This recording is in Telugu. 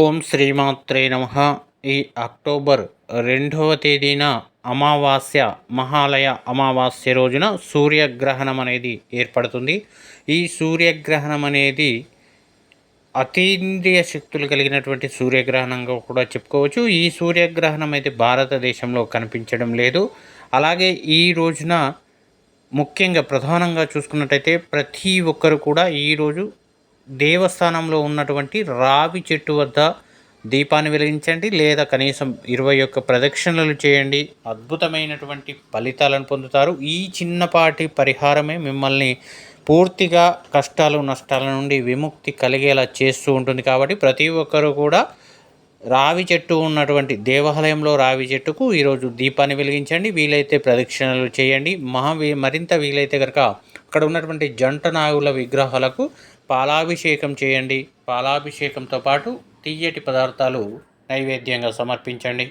ఓం శ్రీమాత్రే నమః. ఈ అక్టోబర్ 2వ తేదీన అమావాస్య, మహాలయ అమావాస్య రోజున సూర్యగ్రహణం అనేది ఏర్పడుతుంది. ఈ సూర్యగ్రహణం అనేది అతీంద్రియ శక్తులు కలిగినటువంటి సూర్యగ్రహణంగా కూడా చెప్పుకోవచ్చు. ఈ సూర్యగ్రహణం అయితే భారతదేశంలో కనిపించడం లేదు. అలాగే ఈ రోజున ముఖ్యంగా ప్రధానంగా చూసుకున్నట్టయితే ప్రతి ఒక్కరు కూడా ఈరోజు దేవస్థానంలో ఉన్నటువంటి రావి చెట్టు వద్ద దీపాన్ని వెలిగించండి, లేదా కనీసం 21 ప్రదక్షిణలు చేయండి. అద్భుతమైనటువంటి ఫలితాలను పొందుతారు. ఈ చిన్నపాటి పరిహారమే మిమ్మల్ని పూర్తిగా కష్టాలు నష్టాల నుండి విముక్తి కలిగేలా చేస్తూ ఉంటుంది. కాబట్టి ప్రతి ఒక్కరూ కూడా రావి చెట్టు ఉన్నటువంటి దేవాలయంలో రావి చెట్టుకు ఈరోజు దీపాన్ని వెలిగించండి. వీలైతే ప్రదక్షిణలు చేయండి. మరింత వీలైతే కనుక అక్కడ ఉన్నటువంటి జంట నాగుల విగ్రహాలకు పాలాభిషేకం చేయండి. పాలాభిషేకంతో పాటు తియ్యటి పదార్థాలు నైవేద్యంగా సమర్పించండి.